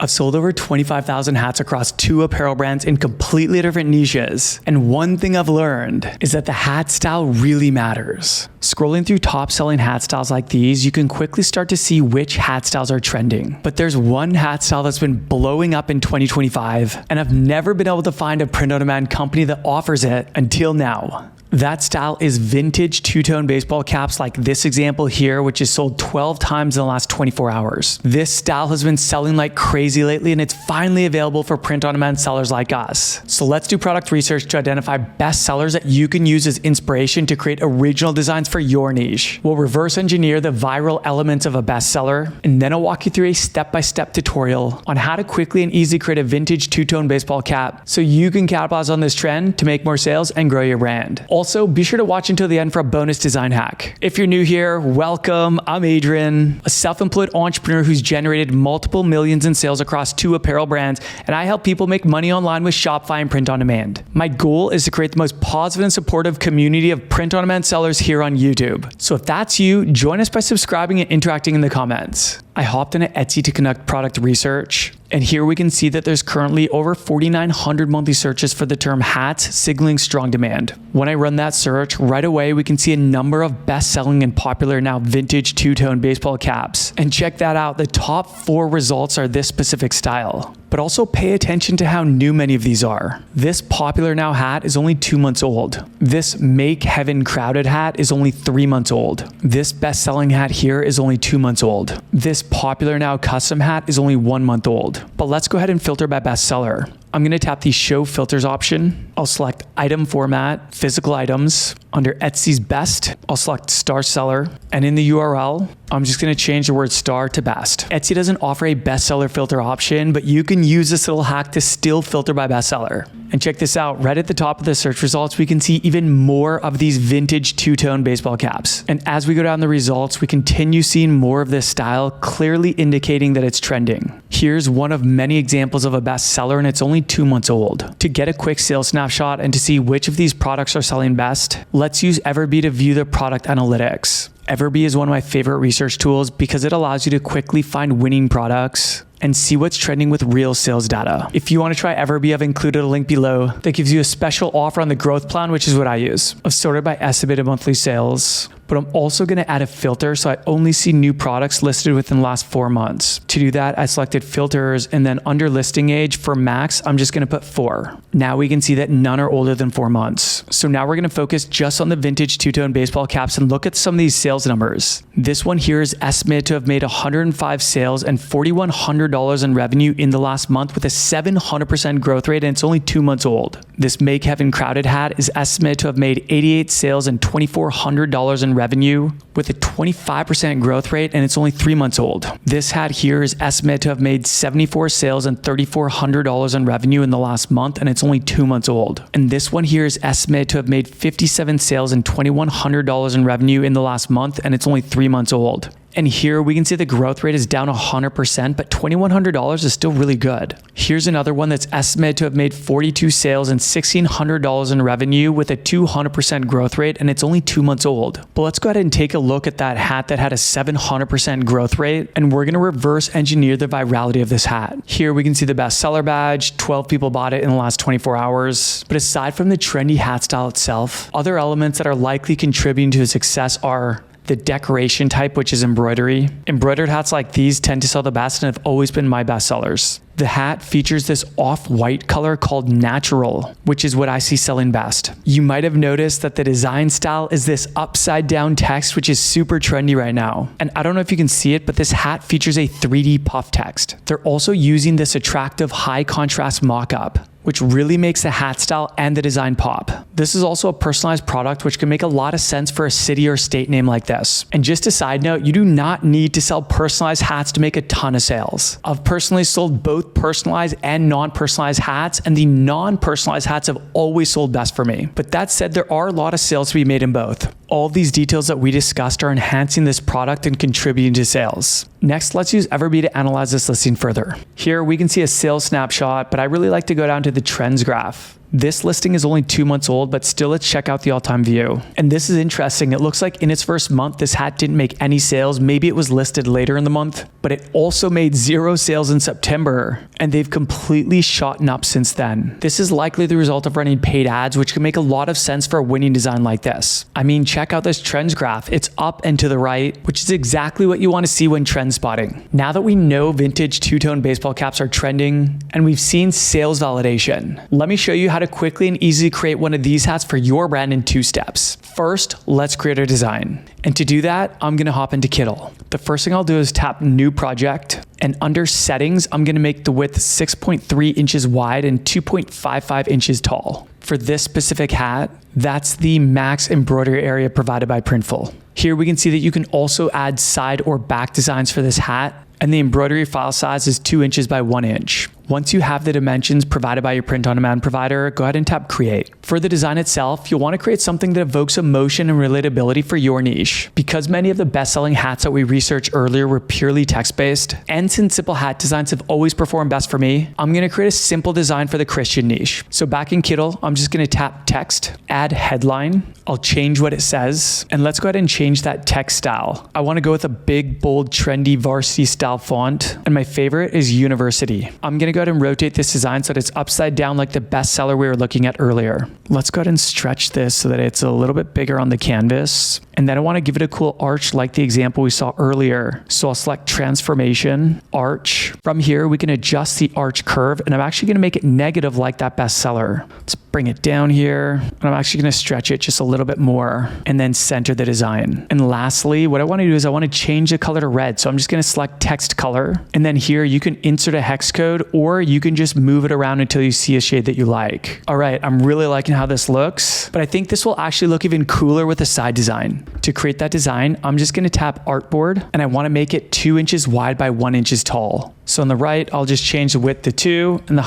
I've sold over 25,000 hats across 2 apparel brands in completely different niches. And one thing I've learned is that the hat style really matters. Scrolling through top selling hat styles like these, you can quickly start to see which hat styles are trending. But there's one hat style that's been blowing up in 2025, and I've never been able to find a print-on-demand company that offers it until now. That style is vintage two-tone baseball caps like this example here, which is sold 12 times in the last 24 hours. This style has been selling like crazy lately, and it's finally available for print-on-demand sellers like us. So let's do product research to identify best sellers that you can use as inspiration to create original designs for your niche. We'll reverse engineer the viral elements of a bestseller, and then I'll walk you through a step-by-step tutorial on how to quickly and easily create a vintage two-tone baseball cap so you can capitalize on this trend to make more sales and grow your brand. Also, be sure to watch until the end for a bonus design hack. If you're new here, welcome. I'm Adrian, a self-employed entrepreneur who's generated multiple millions in sales across 2 apparel brands, and I help people make money online with Shopify and print on demand. My goal is to create the most positive and supportive community of print on demand sellers here on YouTube. So if that's you, join us by subscribing and interacting in the comments. I hopped into Etsy to conduct product research, and here we can see that there's currently over 4,900 monthly searches for the term hats, signaling strong demand. When I run that search, right away we can see a number of best-selling and popular now vintage two-tone baseball caps. And check that out, the top 4 results are this specific style. But also pay attention to how new many of these are. This popular now hat is only 2 months old. This Make Heaven Crowded hat is only 3 months old. This best-selling hat here is only 2 months old. This popular now custom hat is only 1 month old. But let's go ahead and filter by bestseller. I'm going to tap the Show Filters option. I'll select Item Format, Physical Items. Under Etsy's Best, I'll select Star Seller. And in the URL, I'm just going to change the word star to best. Etsy doesn't offer a bestseller filter option, but you can use this little hack to still filter by bestseller. And check this out, right at the top of the search results, we can see even more of these vintage two-tone baseball caps. And as we go down the results, we continue seeing more of this style, clearly indicating that it's trending. Here's one of many examples of a bestseller, and it's only 2 months old. To get a quick sales snapshot and to see which of these products are selling best, let's use Everbee to view the product analytics. Everbee is one of my favorite research tools because it allows you to quickly find winning products and see what's trending with real sales data. If you want to try Everbee, I've included a link below that gives you a special offer on the growth plan, which is what I use. I've sorted by estimated monthly sales, but I'm also going to add a filter so I only see new products listed within the last 4 months. To do that, I selected filters, and then under listing age for max, I'm just going to put 4. Now we can see that none are older than 4 months. So now we're going to focus just on the vintage two-tone baseball caps and look at some of these sales numbers. This one here is estimated to have made 105 sales and $4,100 in revenue in the last month with a 700% growth rate, and it's only 2 months old. This Make Heaven Crowded hat is estimated to have made 88 sales and $2,400 in revenue with a 25% growth rate, and it's only 3 months old. This hat here is estimated to have made 74 sales and $3,400 in revenue in the last month, and it's only 2 months old. And this one here is estimated to have made 57 sales and $2,100 in revenue in the last month, and it's only 3 months old. And here we can see the growth rate is down 100%, but $2,100 is still really good. Here's another one that's estimated to have made 42 sales and $1,600 in revenue with a 200% growth rate, and it's only 2 months old. But let's go ahead and take a look at that hat that had a 700% growth rate, and we're going to reverse engineer the virality of this hat. Here we can see the bestseller badge, 12 people bought it in the last 24 hours. But aside from the trendy hat style itself, other elements that are likely contributing to its success are the decoration type, which is embroidery. Embroidered hats like these tend to sell the best and have always been my best sellers. The hat features this off-white color called natural, which is what I see selling best. You might have noticed that the design style is this upside down text, which is super trendy right now. And I don't know if you can see it, but this hat features a 3D puff text. They're also using this attractive high contrast mock-up, which really makes the hat style and the design pop. This is also a personalized product, which can make a lot of sense for a city or state name like this. And just a side note, you do not need to sell personalized hats to make a ton of sales. I've personally sold both personalized and non-personalized hats, and the non-personalized hats have always sold best for me. But that said, there are a lot of sales to be made in both. All of these details that we discussed are enhancing this product and contributing to sales. Next, let's use Everbee to analyze this listing further. Here we can see a sales snapshot, but I really like to go down to the trends graph. This listing is only 2 months old, but still let's check out the all-time view. And this is interesting. It looks like in its first month, this hat didn't make any sales. Maybe it was listed later in the month, but it also made 0 sales in September, and they've completely shot up since then. This is likely the result of running paid ads, which can make a lot of sense for a winning design like this. I mean, check out this trends graph. It's up and to the right, which is exactly what you want to see when trend spotting. Now that we know vintage two-tone baseball caps are trending and we've seen sales validation, let me show you how to quickly and easily create one of these hats for your brand in 2 steps. First, let's create a design. And to do that, I'm going to hop into Kittle. The first thing I'll do is tap New Project, and under Settings, I'm going to make the width 6.3 inches wide and 2.55 inches tall. For this specific hat, that's the max embroidery area provided by Printful. Here we can see that you can also add side or back designs for this hat, and the embroidery file size is 2 inches by 1 inch. Once you have the dimensions provided by your print-on-demand provider, go ahead and tap Create. For the design itself, you'll want to create something that evokes emotion and relatability for your niche. Because many of the best-selling hats that we researched earlier were purely text-based, and since simple hat designs have always performed best for me, I'm going to create a simple design for the Christian niche. So back in Kittle, I'm just going to tap Text, add Headline. I'll change what it says, and let's go ahead and change that text style. I want to go with a big, bold, trendy, varsity style font, and my favorite is University. I'm going to go ahead and rotate this design so that it's upside down like the bestseller we were looking at earlier. Let's go ahead and stretch this so that it's a little bit bigger on the canvas. And then I want to give it a cool arch like the example we saw earlier. So I'll select Transformation, Arch. From here, we can adjust the arch curve, and I'm actually going to make it negative like that bestseller. Let's bring it down here, and I'm actually going to stretch it just a little bit more and then center the design. And lastly, what I want to do is I want to change the color to red. So I'm just going to select text color, and then here you can insert a hex code, or you can just move it around until you see a shade that you like. All right, I'm really liking how this looks, but I think this will actually look even cooler with a side design. To create that design, I'm just going to tap Artboard, and I want to make it 2 inches wide by 1 inch tall. So on the right, I'll just change the width to 2 and the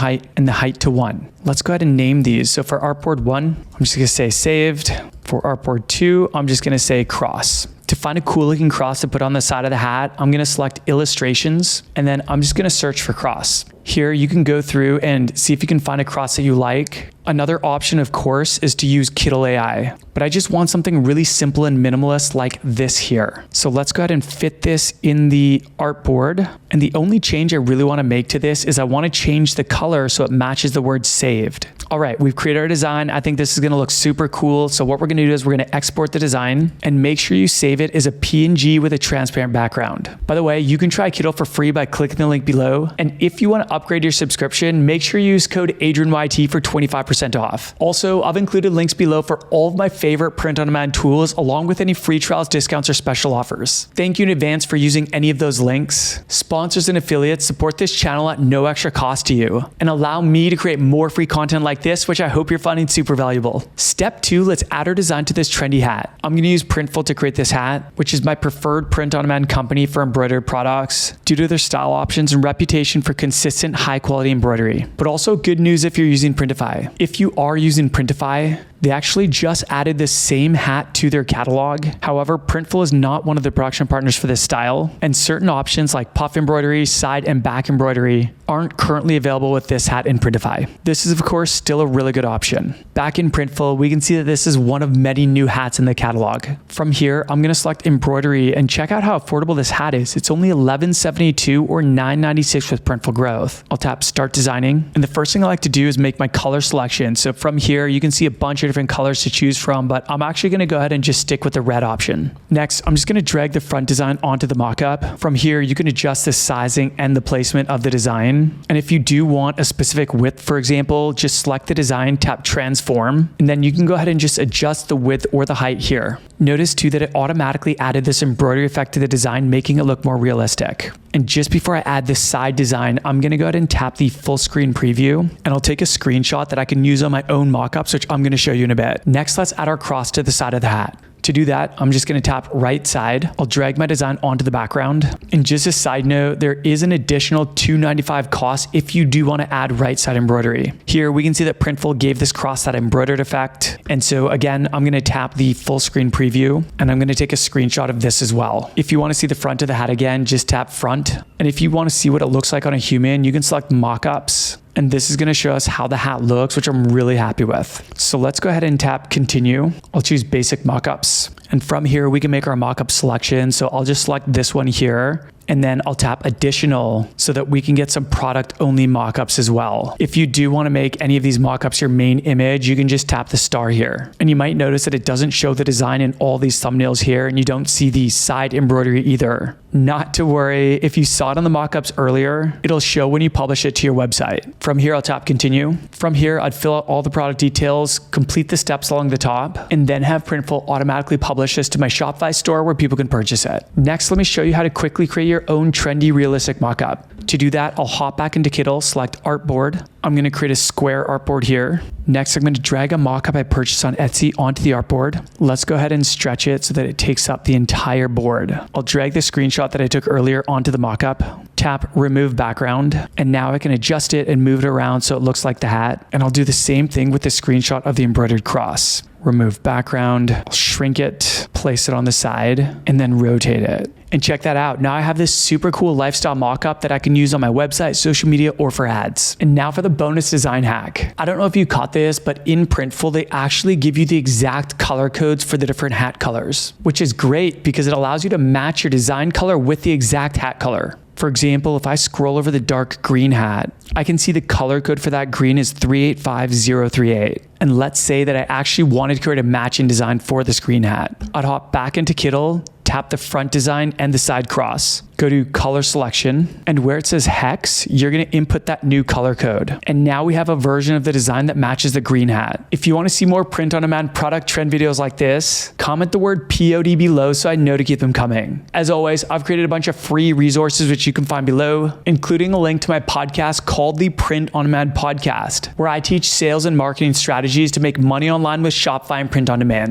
height to 1. Let's go ahead and name these. So for Artboard 1, I'm just going to say saved. For Artboard 2, I'm just going to say cross. To find a cool looking cross to put on the side of the hat, I'm going to select illustrations, and then I'm just going to search for cross. Here you can go through and see if you can find a cross that you like. Another option, of course, is to use Kittle AI, but I just want something really simple and minimalist like this here. So let's go ahead and fit this in the artboard. And the only change I really want to make to this is I want to change the color so it matches the word saved. All right, we've created our design. I think this is going to look super cool. So what we're going to do is we're going to export the design and make sure you save it as a PNG with a transparent background. By the way, you can try Kittle for free by clicking the link below. And if you want to upgrade your subscription, make sure you use code AdrianYT for 25% off. Also, I've included links below for all of my favorite print-on-demand tools, along with any free trials, discounts, or special offers. Thank you in advance for using any of those links. Sponsors and affiliates support this channel at no extra cost to you and allow me to create more free content like this, which I hope you're finding super valuable. Step 2, let's add our design to this trendy hat. I'm going to use Printful to create this hat, which is my preferred print-on-demand company for embroidered products due to their style options and reputation for consistent high-quality embroidery. But also good news if you're using Printify. If you are using Printify, they actually just added the same hat to their catalog. However, Printful is not one of the production partners for this style, and certain options like puff embroidery, side and back embroidery aren't currently available with this hat in Printify. This is, of course, still a really good option. Back in Printful, we can see that this is one of many new hats in the catalog. From here, I'm going to select embroidery and check out how affordable this hat is. It's only $11.72 or $9.96 with Printful Growth. I'll tap Start Designing, and the first thing I like to do is make my color selection. So from here, you can see a bunch of different colors to choose from, but I'm actually going to go ahead and just stick with the red option. Next, I'm just going to drag the front design onto the mockup. From here, you can adjust the sizing and the placement of the design. And if you do want a specific width, for example, just select the design, tap Transform, and then you can go ahead and just adjust the width or the height here. Notice too that it automatically added this embroidery effect to the design, making it look more realistic. And just before I add this side design, I'm going to go ahead and tap the full screen preview, and I'll take a screenshot that I can use on my own mockups, which I'm going to show you in a bit. Next, let's add our cross to the side of the hat. To do that, I'm just going to tap right side. I'll drag my design onto the background. And just a side note, there is an additional $2.95 cost if you do want to add right side embroidery. Here we can see that Printful gave this cross that embroidered effect. And so again, I'm going to tap the full screen preview, and I'm going to take a screenshot of this as well. If you want to see the front of the hat again, just tap front. And if you want to see what it looks like on a human, you can select Mockups. And this is gonna show us how the hat looks, which I'm really happy with. So let's go ahead and tap continue. I'll choose basic mockups. And from here, we can make our mockup selection. So I'll just select this one here. And then I'll tap additional so that we can get some product only mockups as well. If you do want to make any of these mockups your main image, you can just tap the star here. And you might notice that it doesn't show the design in all these thumbnails here, and you don't see the side embroidery either. Not to worry, if you saw it on the mockups earlier, it'll show when you publish it to your website. From here, I'll tap continue. From here, I'd fill out all the product details, complete the steps along the top, and then have Printful automatically publish this to my Shopify store where people can purchase it. Next, let me show you how to quickly create your own trendy realistic mockup. To do that, I'll hop back into Kittl, select artboard. I'm going to create a square artboard here. Next, I'm going to drag a mockup I purchased on Etsy onto the artboard. Let's go ahead and stretch it so that it takes up the entire board. I'll drag the screenshot that I took earlier onto the mockup, tap remove background, and now I can adjust it and move it around so it looks like the hat. And I'll do the same thing with the screenshot of the embroidered cross. Remove background, I'll shrink it, place it on the side, and then rotate it. And check that out. Now I have this super cool lifestyle mockup that I can use on my website, social media, or for ads. And now for the bonus design hack. I don't know if you caught this, but in Printful, they actually give you the exact color codes for the different hat colors, which is great because it allows you to match your design color with the exact hat color. For example, if I scroll over the dark green hat, I can see the color code for that green is 385038. And let's say that I actually wanted to create a matching design for this green hat. I'd hop back into Kittl, tap the front design and the side cross. Go to color selection, and where it says hex, you're gonna input that new color code. And now we have a version of the design that matches the green hat. If you wanna see more print-on-demand product trend videos like this, comment the word POD below so I know to keep them coming. As always, I've created a bunch of free resources which you can find below, including a link to my podcast called the Print-on-Demand Podcast, where I teach sales and marketing strategies to make money online with Shopify and print on demand.